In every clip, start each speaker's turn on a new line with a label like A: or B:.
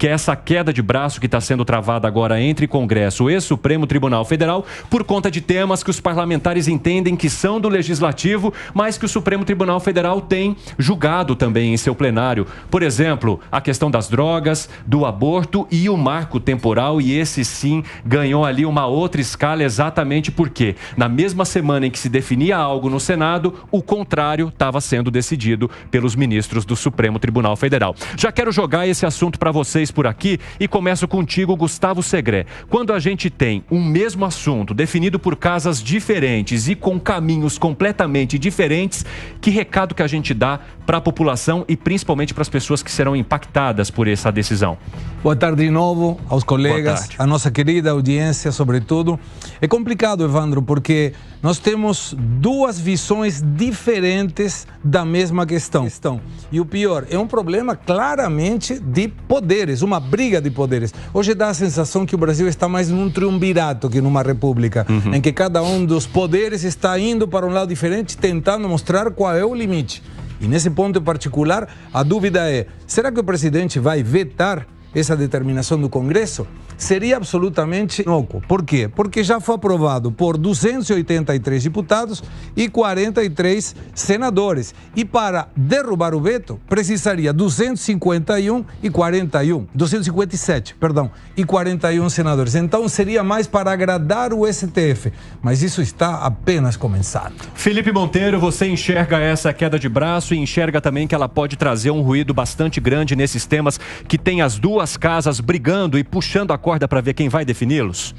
A: que é essa queda de braço que está sendo travada agora entre Congresso e Supremo Tribunal Federal por conta de temas que os parlamentares entendem que são do Legislativo, mas que o Supremo Tribunal Federal tem julgado também em seu plenário. Por exemplo, a questão das drogas, do aborto e o marco temporal, e esse sim ganhou ali uma outra escala exatamente porque na mesma semana em que se definia algo no Senado, o contrário estava sendo decidido pelos ministros do Supremo Tribunal Federal. Já quero jogar esse assunto para vocês por aqui e começo contigo, Gustavo Segré. Quando a gente tem um mesmo assunto definido por casas diferentes e com caminhos completamente diferentes, que recado que a gente dá para a população e principalmente para as pessoas que serão impactadas por essa decisão?
B: Boa tarde de novo aos colegas, a nossa querida audiência, sobretudo. É complicado, Evandro, porque nós temos duas visões diferentes da mesma questão. E o pior, é um problema claramente de poderes, uma briga de poderes. Hoje dá a sensação que o Brasil está mais num triunvirato que numa república, em que cada um dos poderes está indo para um lado diferente, tentando mostrar qual é o limite. E nesse ponto em particular, a dúvida é, será que o presidente vai vetar essa determinação do Congresso? Seria absolutamente inócuo. Por quê? Porque já foi aprovado por 283 deputados e 43 senadores. E para derrubar o veto, precisaria 257, e 41 senadores. Então seria mais para agradar o STF. Mas isso está apenas começando.
A: Felipe Monteiro, você enxerga essa queda de braço e enxerga também que ela pode trazer um ruído bastante grande nesses temas que tem as duas casas brigando e puxando a corda para ver quem vai defini-los?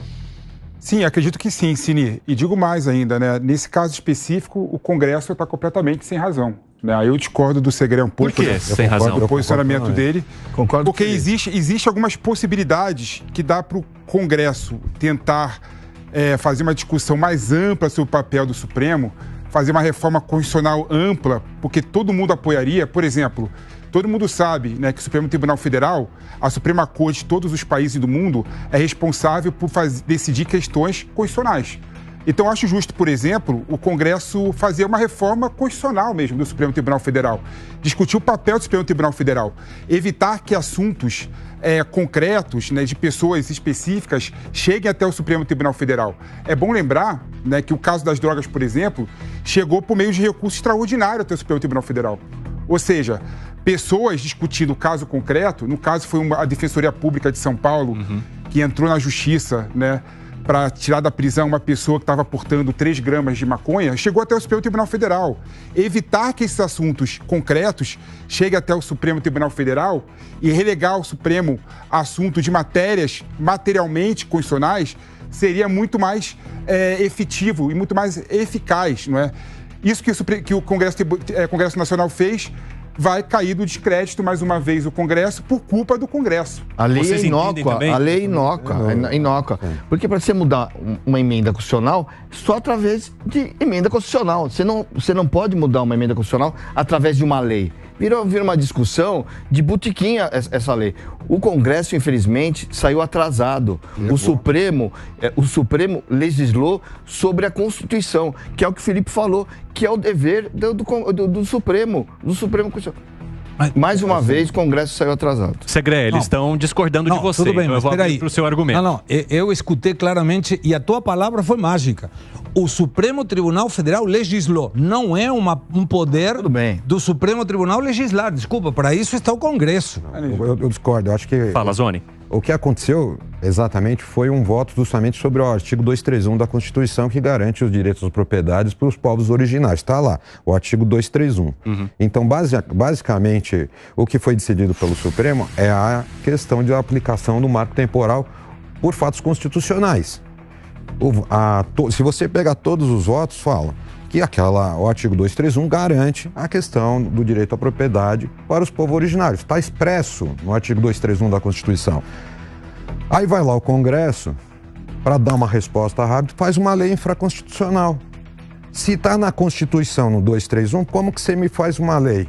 C: Sim, acredito que sim, Cini. E digo mais ainda, né? Nesse caso específico, o Congresso está completamente sem razão. Né? Eu discordo do Segré um pouco.
A: Por quê? Sem razão?
C: Do posicionamento dele.
B: Concordo.
C: Porque existe algumas possibilidades que dá para o Congresso tentar fazer uma discussão mais ampla sobre o papel do Supremo, fazer uma reforma constitucional ampla, porque todo mundo apoiaria. Por exemplo, todo mundo sabe, né, que o Supremo Tribunal Federal, a Suprema Corte de todos os países do mundo, é responsável por decidir questões constitucionais. Então, acho justo, por exemplo, o Congresso fazer uma reforma constitucional mesmo do Supremo Tribunal Federal, discutir o papel do Supremo Tribunal Federal, evitar que assuntos concretos, né, de pessoas específicas cheguem até o Supremo Tribunal Federal. É bom lembrar, né, que o caso das drogas, por exemplo, chegou por meio de recurso extraordinário até o Supremo Tribunal Federal. Ou seja, pessoas discutindo o caso concreto, no caso foi a Defensoria Pública de São Paulo, que entrou na justiça, né, para tirar da prisão uma pessoa que estava portando 3 gramas de maconha, chegou até o Supremo Tribunal Federal. Evitar que esses assuntos concretos cheguem até o Supremo Tribunal Federal e relegar ao Supremo assuntos de matérias materialmente constitucionais seria muito mais efetivo e muito mais eficaz, não é? Isso que o Congresso Nacional fez vai cair do descrédito, mais uma vez, o Congresso, por culpa do Congresso.
D: A lei é inócua, Porque para você mudar uma emenda constitucional, só através de emenda constitucional. Você não pode mudar uma emenda constitucional através de uma lei. Vira uma discussão de botiquinha essa lei. O Congresso, infelizmente, saiu atrasado. O Supremo legislou sobre a Constituição, que é o que o Felipe falou, que é o dever do Supremo Constitucional. Mais uma vez, o Congresso saiu atrasado.
A: Segré, eles estão discordando de você.
B: Tudo bem, mas
A: eu vou abrir para o seu argumento.
B: Eu escutei claramente e a tua palavra foi mágica. O Supremo Tribunal Federal legislou. Não é um poder do Supremo Tribunal legislar. Desculpa, para isso está o Congresso.
E: Eu discordo. Eu acho que...
A: Fala, Zoni.
E: O que aconteceu exatamente foi um voto justamente sobre o artigo 231 da Constituição, que garante os direitos das propriedades para os povos originários. Está lá, o artigo 231. Então, basicamente, o que foi decidido pelo Supremo é a questão de aplicação do marco temporal por fatos constitucionais. Se você pegar todos os votos, fala que o artigo 231 garante a questão do direito à propriedade para os povos originários. Está expresso no artigo 231 da Constituição. Aí vai lá o Congresso, para dar uma resposta rápida, faz uma lei infraconstitucional. Se está na Constituição, no 231, como que você me faz uma lei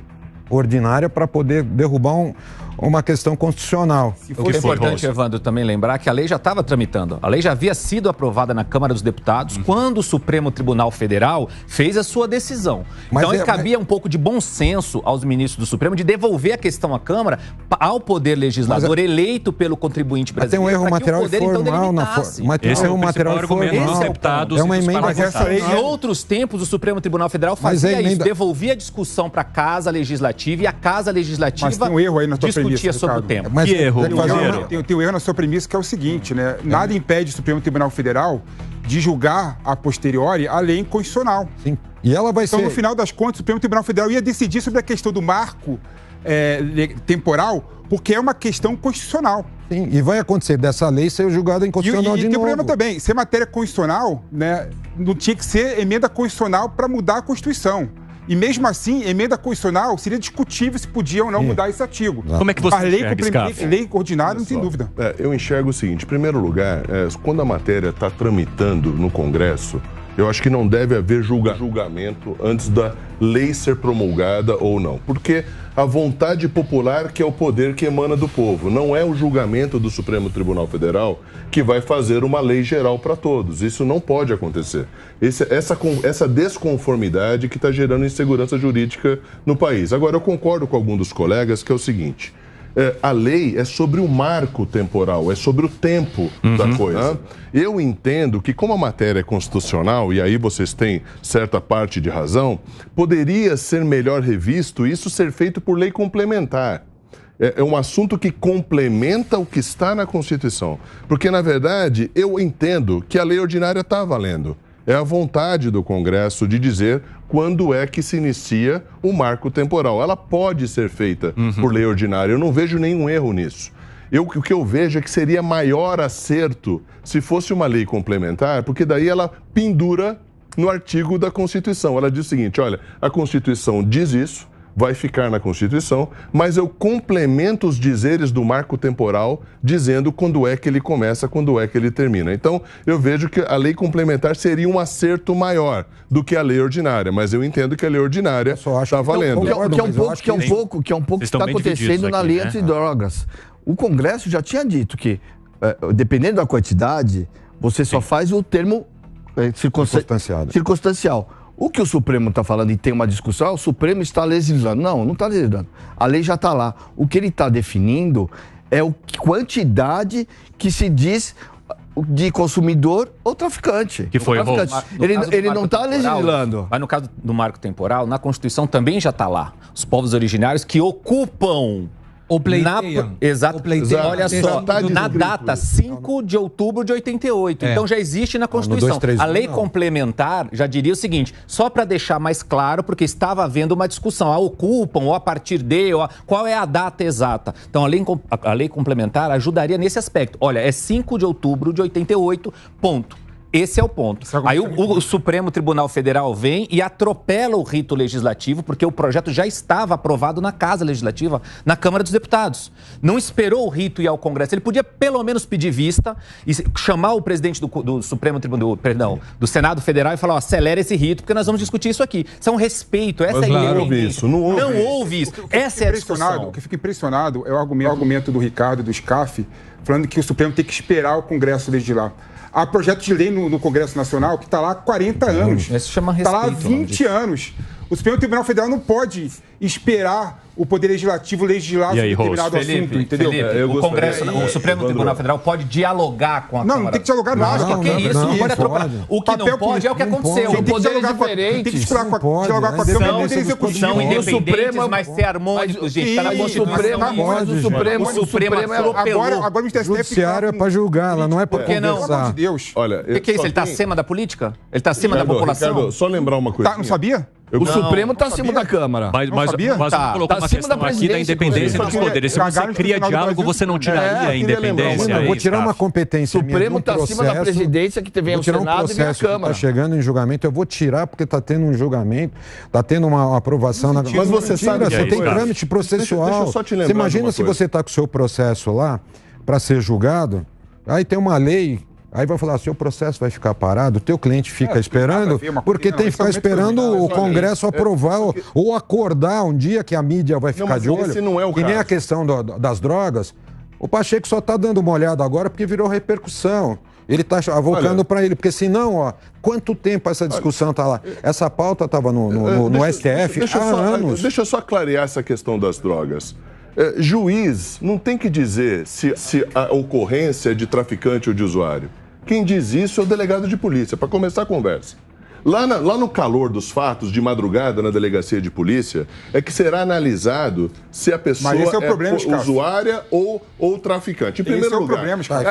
E: ordinária para poder derrubar uma questão constitucional.
F: O que é importante, Evandro, também lembrar que a lei já estava tramitando. A lei já havia sido aprovada na Câmara dos Deputados quando o Supremo Tribunal Federal fez a sua decisão. Então, cabia um pouco de bom senso aos ministros do Supremo de devolver a questão à Câmara ao Poder Legislador eleito pelo contribuinte brasileiro.
E: Tem um erro material e formal na forma.
A: Esse é o material argumento deputados.
E: É uma emenda.
F: Em outros tempos, o Supremo Tribunal Federal fazia isso, devolvia a discussão para a Casa Legislativa e a Casa Legislativa
C: tem um erro aí na tua
F: discutia sobre o tema.
A: Que erro?
C: Tem um erro na sua premissa que é o seguinte, né? Nada impede o Supremo Tribunal Federal de julgar a posteriori a lei inconstitucional.
E: Sim. E ela vai
C: então,
E: ser...
C: no final das contas, o Supremo Tribunal Federal ia decidir sobre a questão do marco temporal, porque é uma questão constitucional.
E: Sim, e vai acontecer dessa lei ser julgada inconstitucional de novo. E
C: tem problema também, se é matéria constitucional, né, não tinha que ser emenda constitucional para mudar a Constituição. E mesmo assim, emenda constitucional seria discutível se podia ou não mudar esse artigo.
A: Como é que você enxerga,
C: lei ordinária, não tem dúvida.
G: Eu enxergo o seguinte, em primeiro lugar, quando a matéria está tramitando no Congresso, eu acho que não deve haver julgamento antes da lei ser promulgada ou não. Porque a vontade popular que é o poder que emana do povo. Não é o julgamento do Supremo Tribunal Federal que vai fazer uma lei geral para todos. Isso não pode acontecer. Essa desconformidade que está gerando insegurança jurídica no país. Agora, eu concordo com algum dos colegas que é o seguinte... a lei é sobre o marco temporal, é sobre o tempo da coisa. Eu entendo que, como a matéria é constitucional, e aí vocês têm certa parte de razão, poderia ser melhor revisto isso ser feito por lei complementar. É um assunto que complementa o que está na Constituição. Porque, na verdade, eu entendo que a lei ordinária está valendo. É a vontade do Congresso de dizer quando é que se inicia o marco temporal. Ela pode ser feita por lei ordinária. Eu não vejo nenhum erro nisso. O que eu vejo é que seria maior acerto se fosse uma lei complementar, porque daí ela pendura no artigo da Constituição. Ela diz o seguinte, olha, a Constituição diz isso, vai ficar na Constituição, mas eu complemento os dizeres do marco temporal dizendo quando é que ele começa, quando é que ele termina. Então, eu vejo que a lei complementar seria um acerto maior do que a lei ordinária, mas eu entendo que a lei ordinária está valendo.
D: Que é um pouco que está acontecendo na lei antidrogas. O Congresso já tinha dito que, dependendo da quantidade, você só faz o termo circunstancial. O que o Supremo está falando e tem uma discussão, o Supremo está legislando. Não, não está legislando. A lei já está lá. O que ele está definindo é a quantidade que se diz de consumidor ou traficante.
A: Que foi errado.
D: Ele não está legislando.
F: Mas no caso do marco temporal, na Constituição também já está lá. Os povos originários que ocupam... Exato. Olha só, na data 5 de outubro de 88. Então já existe na Constituição. A lei complementar já diria o seguinte, só para deixar mais claro, porque estava havendo uma discussão, ocupam, ou a partir de, qual é a data exata. Então a lei complementar ajudaria nesse aspecto. Olha, é 5 de outubro de 88, ponto. Esse é o ponto. Aí o Supremo Tribunal Federal vem e atropela o rito legislativo, porque o projeto já estava aprovado na Casa Legislativa, na Câmara dos Deputados. Não esperou o rito ir ao Congresso. Ele podia pelo menos pedir vista e chamar o presidente do Supremo Tribunal, do Senado Federal e falar, acelera esse rito, porque nós vamos discutir isso aqui. Isso é um respeito, essa é a
G: não houve isso, não
F: houve isso. Essa é a discussão.
C: O que eu fico impressionado é o argumento do Ricardo e do SCAF, falando que o Supremo tem que esperar o Congresso legislar. Há projeto de lei no Congresso Nacional que está lá há 40 anos.
F: Isso chama respeito.
C: Está lá há 20 anos. O Supremo Tribunal Federal não pode esperar o Poder Legislativo legislar sobre determinado assunto, entendeu?
F: O Supremo Tribunal Federal pode dialogar com a Câmara.
C: Não tem que dialogar nada.
F: Não pode atropelar. O que não pode é o que aconteceu.
C: Tem poderes diferentes. Tem que dialogar com a Câmara e Poder Executivo.
F: São independentes, mas ser harmônicos, gente. Está na Constituição.
E: O Supremo
C: agora o
E: Ministério do Judiciário é para julgar, ela não é para conversar.
C: Pelo amor de Deus.
F: Olha, o que é isso? Ele está acima da política? Ele está acima da população?
G: Ricardo, só lembrar uma coisa.
C: Não sabia?
D: O Supremo está acima da Câmara.
A: Mas colocou uma questão aqui da independência dos poderes. Se você cria diálogo, você não tiraria a independência.
E: Eu vou tirar uma competência.
D: O Supremo está acima da presidência que vem ao Senado e vem à Câmara.
E: Está chegando em julgamento, eu vou tirar porque está tendo um julgamento, está tendo uma aprovação.
G: Mas você sabe
E: que tem trâmite processual. Você imagina se você está com o seu processo lá para ser julgado, aí tem uma lei Aí vai falar, seu processo vai ficar parado, o teu cliente fica esperando, porque tem que ficar esperando o Congresso aprovar ou acordar um dia que a mídia vai ficar de olho.
G: Esse não é o caso.
E: Que nem a questão das drogas. O Pacheco só está dando uma olhada agora porque virou repercussão. Ele está avocando para ele, porque senão, ó, quanto tempo essa discussão está lá? Essa pauta estava no STF há anos.
G: Deixa eu só clarear essa questão das drogas. Juiz não tem que dizer se a ocorrência é de traficante ou de usuário. Quem diz isso é o delegado de polícia, para começar a conversa. Lá no calor dos fatos, de madrugada, na delegacia de polícia, é que será analisado se a pessoa é usuária ou traficante. Em primeiro lugar,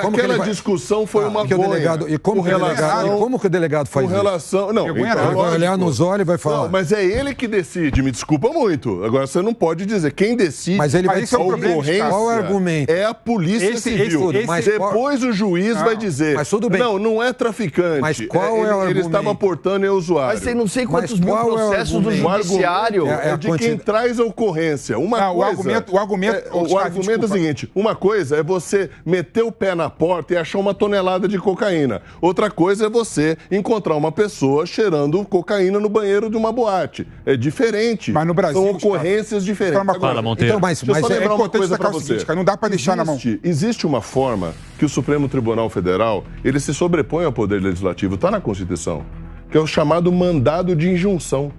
G: aquela discussão foi uma boia.
E: Como que o delegado faz
G: isso? Não,
E: ele vai olhar nos olhos e vai falar.
G: Não, mas é ele que decide. Me desculpa muito. Agora, você não pode dizer. Quem decide
E: mas ele vai
G: a ocorrência
E: qual é o argumento?
G: É a polícia civil. Depois o juiz vai dizer,
E: mas tudo bem.
G: Não é traficante.
E: Mas qual é o argumento?
G: Ele estava portando usuário.
D: Mas tem não sei quantos mil processos do judiciário.
G: É de quem traz a ocorrência. O argumento é o seguinte, uma coisa é você meter o pé na porta e achar uma tonelada de cocaína. Outra coisa é você encontrar uma pessoa cheirando cocaína no banheiro de uma boate. É diferente.
C: Mas no Brasil...
G: São ocorrências diferentes.
A: Fala, Monteiro.
G: Então, deixa eu só lembrar uma coisa pra você.
C: Não dá pra deixar na mão.
G: Existe uma forma que o Supremo Tribunal Federal, ele se sobrepõe ao Poder Legislativo, está na Constituição, que é o chamado mandado de injunção,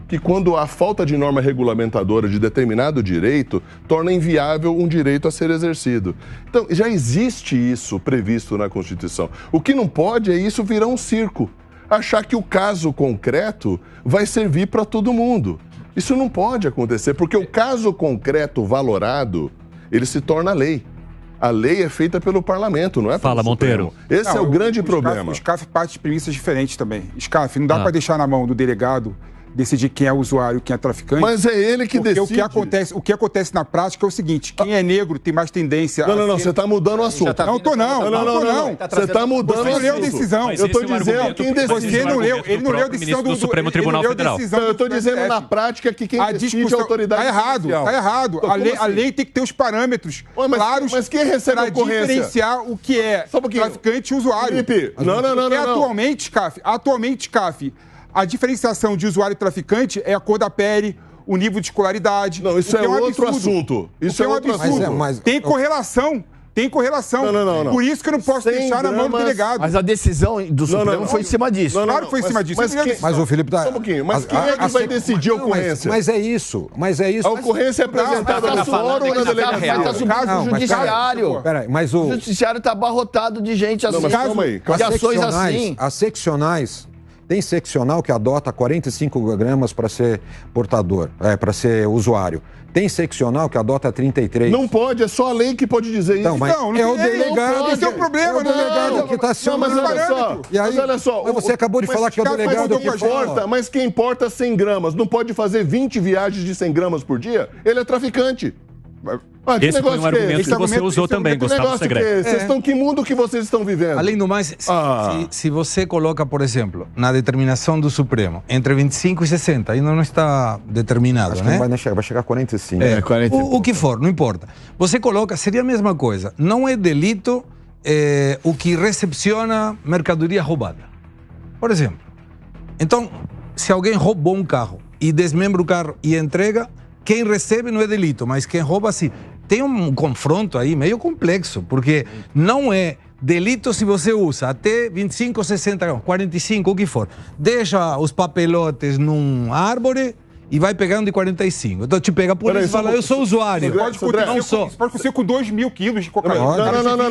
G: que quando há falta de norma regulamentadora de determinado direito, torna inviável um direito a ser exercido. Então, já existe isso previsto na Constituição. O que não pode é isso virar um circo, achar que o caso concreto vai servir para todo mundo. Isso não pode acontecer, porque o caso concreto valorado, ele se torna lei. A lei é feita pelo parlamento, não é?
A: Fala, Monteiro.
G: Esse é o grande problema.
C: O SCAF parte de premissas diferentes também. SCAF, não dá para deixar na mão do delegado decidir quem é usuário, quem é traficante.
G: Mas é ele que decide.
C: O que acontece na prática é o seguinte, quem é negro tem mais tendência
G: Não, você está mudando o assunto.
C: Não tô não.
G: Você está mudando o assunto.
C: Você não leu a decisão.
G: Eu estou dizendo quem decide.
C: Você não leu, ele não leu a decisão do
A: Supremo Tribunal Federal.
G: Eu estou dizendo na prática que quem decide é a autoridade judicial.
C: Tá errado. A lei tem que ter os parâmetros claros
G: para
C: diferenciar o que é traficante e usuário.
G: Felipe, não.
C: Atualmente, CAF, a diferenciação de usuário e traficante é a cor da pele, o nível de escolaridade.
G: Não, isso é outro assunto. Isso é outro assunto.
C: Tem correlação. Tem correlação.
G: Não.
C: Por isso que eu não posso deixar na mão do delegado.
D: Mas a decisão do Supremo foi em cima disso.
C: Claro que foi em cima disso.
E: Mas o Felipe tá...
G: Só um pouquinho. Mas quem é que vai decidir a ocorrência?
E: Mas é isso.
G: A ocorrência é apresentada no fórum ou na delegacia?
D: Mas está no judiciário.
E: Peraí, mas o
D: judiciário está abarrotado de gente assim.
G: Calma aí.
D: De ações assim.
E: As seccionais... Tem seccional que adota 45 gramas para ser portador, para ser usuário. Tem seccional que adota 33.
G: Não pode, é só a lei que pode dizer isso.
E: Mas é o delegado.
C: Esse é o problema,
E: é o delegado que está acionando.
G: Mas olha só.
E: Mas você acabou de falar que é o delegado que
G: importa. Mas quem importa 100 gramas não pode fazer 20 viagens de 100 gramas por dia? Ele é traficante.
A: Esse foi um argumento que você usou também, Gustavo Segré.
G: Que mundo que vocês estão vivendo?
B: Além do mais, se você coloca, por exemplo, na determinação do Supremo, entre 25 e 60, ainda não está determinado,
E: acho
B: né?
E: Que vai chegar a 45.
B: 45. O que for, não importa. Você coloca, seria a mesma coisa. Não é delito o que recepciona mercadoria roubada. Por exemplo. Então, se alguém roubou um carro e desmembra o carro e entrega, quem recebe não é delito, mas quem rouba, sim. Tem um confronto aí meio complexo, porque não é delito se você usa até 25, 60, 45, o que for. Deixa os papelotes num árvore e vai pegando de 45. Então te pega por isso e fala, eu sou usuário.
C: Pode acontecer com 2 mil quilos de cocaína.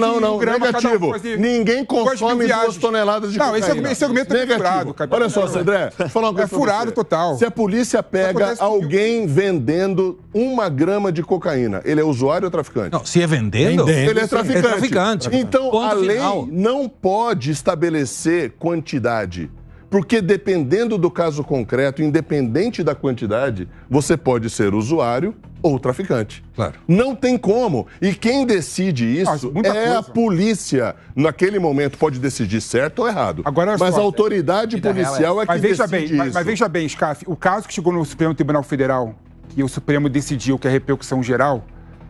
G: Não. Negativo. Ninguém consome 2 toneladas de cocaína.
C: Não, esse argumento é furado.
G: Olha só, André, falar uma coisa.
C: É furado total.
G: Se a polícia pega alguém vendendo 1 grama de cocaína, ele é usuário ou traficante?
B: Não, se é vendendo,
G: ele é traficante. Então,
B: ponto
G: a lei
B: final.
G: não pode estabelecer quantidade. Porque dependendo do caso concreto, independente da quantidade, você pode ser usuário ou traficante.
B: Claro.
G: Não tem como. E quem decide isso a polícia. Naquele momento pode decidir certo ou errado. Mas a autoridade policial é que decide isso.
C: Mas veja bem, SCAF, o caso que chegou no Supremo Tribunal Federal, que o Supremo decidiu que é repercussão geral...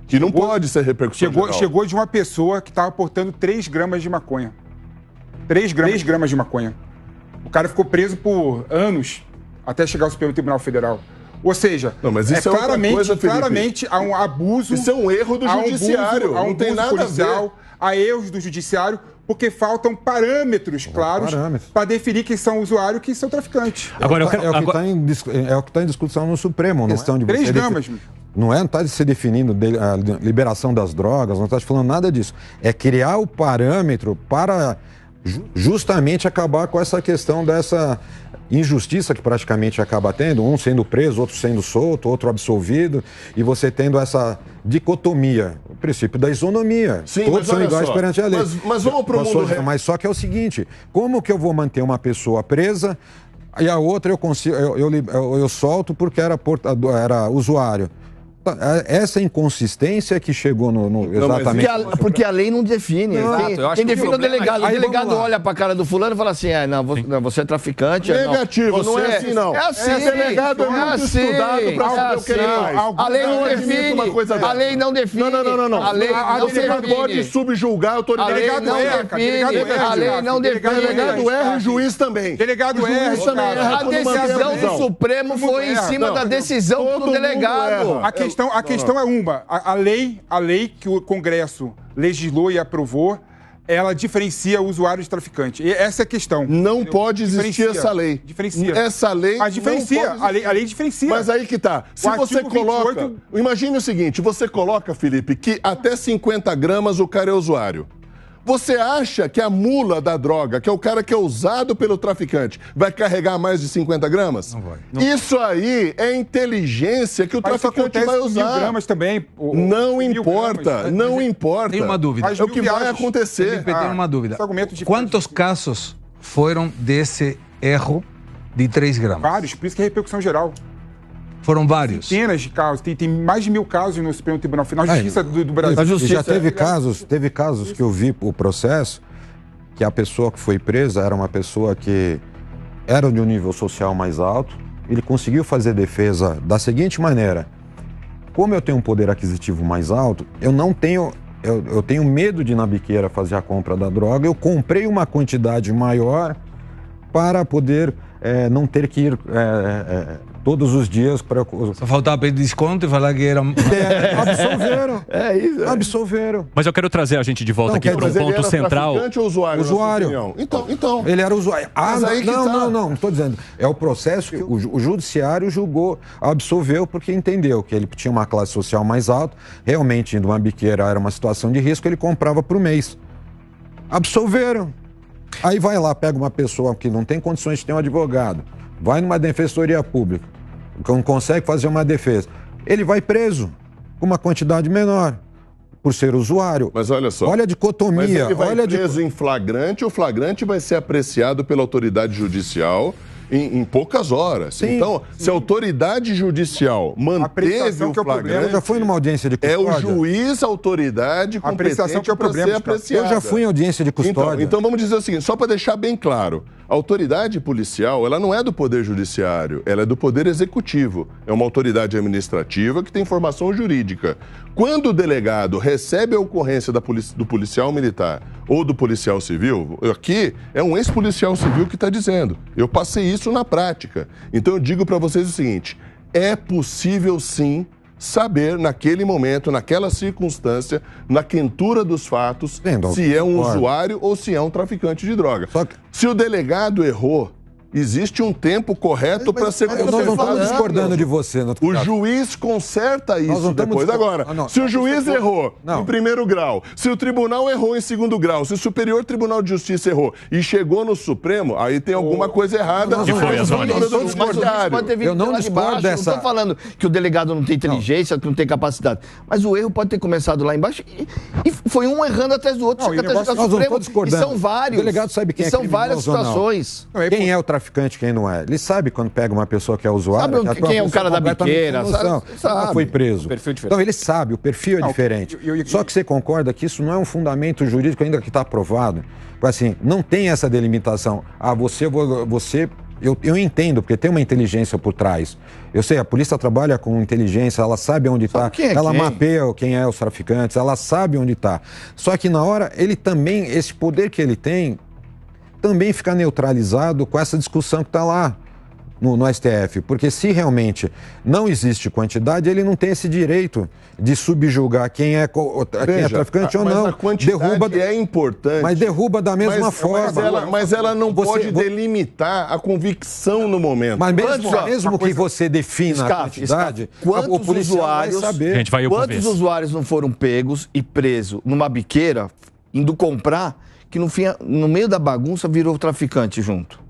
G: Que não pode ser repercussão geral.
C: Chegou de uma pessoa que estava portando 3 gramas de maconha. 3 gramas de maconha. O cara ficou preso por anos até chegar ao Supremo Tribunal Federal. Ou seja,
G: não, mas isso
C: claramente há um abuso...
G: Isso é um erro do judiciário, não tem nada a ver.
C: Há erros do judiciário, porque faltam parâmetros claros para definir quem são usuários e quem são traficantes.
E: Agora, é o que está em discussão no Supremo, não é?
C: 3 gramas.
E: Não está se definindo a liberação das drogas, não está se falando nada disso. É criar o parâmetro para justamente acabar com essa questão dessa injustiça que praticamente acaba tendo, um sendo preso, outro sendo solto, outro absolvido, e você tendo essa dicotomia, o princípio da isonomia.
G: Sim,
E: todos são iguais perante a lei.
G: Mas vamos para o mundo real.
E: Mas só que é o seguinte, como que eu vou manter uma pessoa presa e a outra eu solto porque era usuário? Essa inconsistência que chegou exatamente...
D: Porque a lei não define. Quem define é o delegado. O delegado olha pra cara do fulano e fala assim, você é traficante.
G: Negativo,
D: não é assim, não. É assim.
G: Esse delegado é muito estudado pra saber o que ele faz.
D: A lei não define. A lei não define.
G: Não.
D: A lei não define.
G: Pode subjugar a autoridade.
D: A lei não define. A lei não define.
G: Delegado erra e juiz também.
C: Delegado erra.
D: A decisão do Supremo foi em cima da decisão do delegado.
C: A questão é uma, a lei que o Congresso legislou e aprovou, ela diferencia o usuário de traficante. E essa é a questão.
G: Não pode existir essa lei.
C: Diferencia.
G: Essa lei
C: Mas diferencia. A lei diferencia.
G: Mas aí que tá. Se você coloca... 28... Imagine o seguinte, você coloca, Felipe, que até 50 gramas o cara é usuário. Você acha que a mula da droga, que é o cara que é usado pelo traficante, vai carregar mais de 50 gramas?
C: Não vai.
G: Isso aí é inteligência que o traficante vai usar.
C: 1.000 gramas também.
G: Não importa, não importa.
B: Tem uma dúvida.
G: É o que vai acontecer.
B: Felipe, tem uma dúvida. Quantos casos foram desse erro de 3 gramas?
C: Vários, por isso que é repercussão geral.
B: Foram vários.
C: Centenas de casos. Tem mais de 1.000 casos no Supremo Tribunal Federal. Na Justiça do Brasil.
E: A justiça, já teve casos que eu vi o processo que a pessoa que foi presa era uma pessoa que era de um nível social mais alto. Ele conseguiu fazer defesa da seguinte maneira: como eu tenho um poder aquisitivo mais alto, eu tenho medo de ir na biqueira fazer a compra da droga. Eu comprei uma quantidade maior para poder não ter que ir todos os dias para...
B: Só faltava pedir desconto e falar que era...
E: Absolveram.
D: É isso.
E: Absolveram.
A: Mas eu quero trazer a gente de volta aqui para um ponto central.
G: Traficante ou usuário?
E: Usuário.
G: Então.
E: Ele era usuário. Não estou dizendo. É o processo que o judiciário julgou, absolveu porque entendeu que ele tinha uma classe social mais alta, realmente indo uma biqueira era uma situação de risco, ele comprava por mês. Absolveram. Aí vai lá, pega uma pessoa que não tem condições de ter um advogado, vai numa defensoria pública, que não consegue fazer uma defesa, ele vai preso com uma quantidade menor, por ser usuário.
G: Mas olha só.
E: Olha a dicotomia.
G: Mas ele vai preso em flagrante, o flagrante vai ser apreciado pela autoridade judicial em poucas horas. Sim, então, se a autoridade judicial manteve o flagrante...
E: Eu já fui numa audiência de custódia.
G: É o juiz, a autoridade competente para ser apreciada.
E: Eu já fui em audiência de custódia.
G: Então vamos dizer o seguinte, só para deixar bem claro, a autoridade policial, ela não é do Poder Judiciário, ela é do Poder Executivo. É uma autoridade administrativa que tem formação jurídica. Quando o delegado recebe a ocorrência do policial militar ou do policial civil, aqui é um ex-policial civil que está dizendo. Eu passei isso na prática. Então eu digo para vocês o seguinte, é possível sim saber naquele momento, naquela circunstância, na quentura dos fatos, se é um usuário ou se é um traficante de droga. Se o delegado errou, existe um tempo correto para ser consertado.
E: Nós não estamos discordando de você.
G: O juiz conserta isso depois. Agora, se o juiz errou em primeiro grau, se o tribunal errou em segundo grau, se o Superior Tribunal de Justiça errou e chegou no Supremo, aí tem alguma coisa errada.
E: Eu não discordo dessa...
D: Não estou falando que o delegado não tem inteligência, que não tem capacidade, mas o erro pode ter começado lá embaixo e foi um errando atrás do outro.
E: Nós não estamos discordando.
D: E são vários.
E: O delegado sabe quem é criminoso.
D: São várias situações.
E: Quem é o traficante, quem não é. Ele sabe quando pega uma pessoa que é usuária...
D: Sabe quem é o cara da biqueira,
E: sabe? Foi preso. Então ele sabe, o perfil é diferente. Só que você concorda que isso não é um fundamento jurídico ainda que está aprovado. Assim, não tem essa delimitação. Eu entendo, porque tem uma inteligência por trás. Eu sei, a polícia trabalha com inteligência, ela sabe onde está, ela mapeia quem é os traficantes, ela sabe onde está. Só que na hora, ele também, esse poder que ele tem, também fica neutralizado com essa discussão que está lá no STF, porque se realmente não existe quantidade, ele não tem esse direito de subjugar quem é traficante ou não.
G: Mas a quantidade é importante.
E: Mas derruba da mesma forma.
G: Mas ela não pode delimitar a convicção no momento.
E: Mas mesmo que você defina a quantidade, o policial vai saber.
A: Gente, vai
D: quantos usuários não foram pegos e presos numa biqueira, indo comprar, que no meio da bagunça virou traficante junto?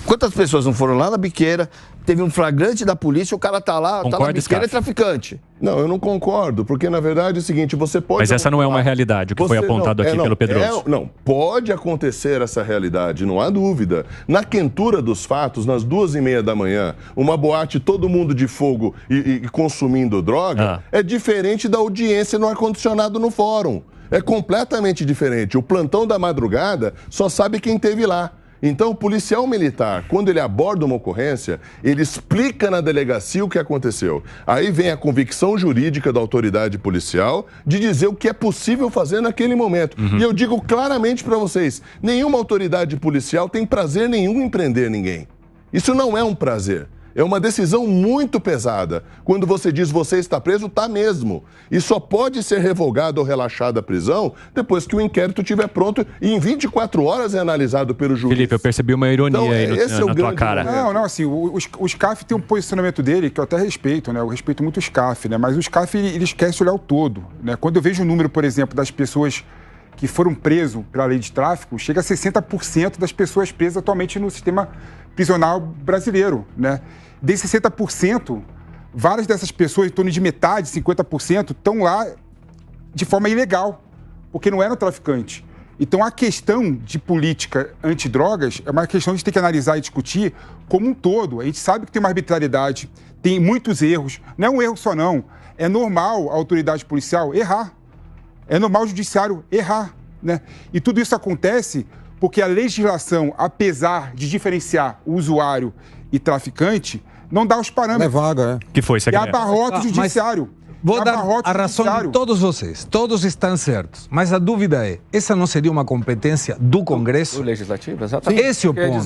D: Quantas pessoas não foram lá na biqueira, teve um flagrante da polícia, o cara tá lá, tá na biqueira, é traficante.
G: Não, eu não concordo, porque na verdade é o seguinte, você pode...
A: Mas essa não é uma realidade, o que foi apontado aqui pelo Pedroso.
G: Não, pode acontecer essa realidade, não há dúvida. Na quentura dos fatos, nas 2h30 da manhã, uma boate, todo mundo de fogo e consumindo droga, é diferente da audiência no ar-condicionado no fórum. É completamente diferente. O plantão da madrugada só sabe quem esteve lá. Então, o policial militar, quando ele aborda uma ocorrência, ele explica na delegacia o que aconteceu. Aí vem a convicção jurídica da autoridade policial de dizer o que é possível fazer naquele momento. E eu digo claramente para vocês, nenhuma autoridade policial tem prazer nenhum em prender ninguém. Isso não é um prazer. É uma decisão muito pesada. Quando você diz você está preso, está mesmo. E só pode ser revogada ou relaxada a prisão depois que o inquérito estiver pronto e em 24 horas é analisado pelo juiz.
A: Felipe, eu percebi uma ironia aí na tua cara.
C: Não, assim, o SCAF tem um posicionamento dele que eu até respeito, né? Eu respeito muito o SCAF, né? Mas o SCAF, ele esquece de olhar o todo, né? Quando eu vejo o número, por exemplo, das pessoas que foram presos pela lei de tráfico, chega a 60% das pessoas presas atualmente no sistema prisional brasileiro, né? Desses 60%, várias dessas pessoas, em torno de metade, 50%, estão lá de forma ilegal, porque não eram traficantes. Então, a questão de política antidrogas é uma questão que a gente tem que analisar e discutir como um todo. A gente sabe que tem uma arbitrariedade, tem muitos erros. Não é um erro só, não. É normal a autoridade policial errar. É normal o judiciário errar, né? E tudo isso acontece porque a legislação, apesar de diferenciar o usuário e traficante, não dá os parâmetros.
E: É vaga, é.
A: Que foi,
C: e abarrota o judiciário.
B: Vou dar a razão de todos vocês. Todos estão certos. Mas a dúvida é, essa não seria uma competência do Congresso?
F: Do Legislativo, exatamente.
B: Esse é o ponto.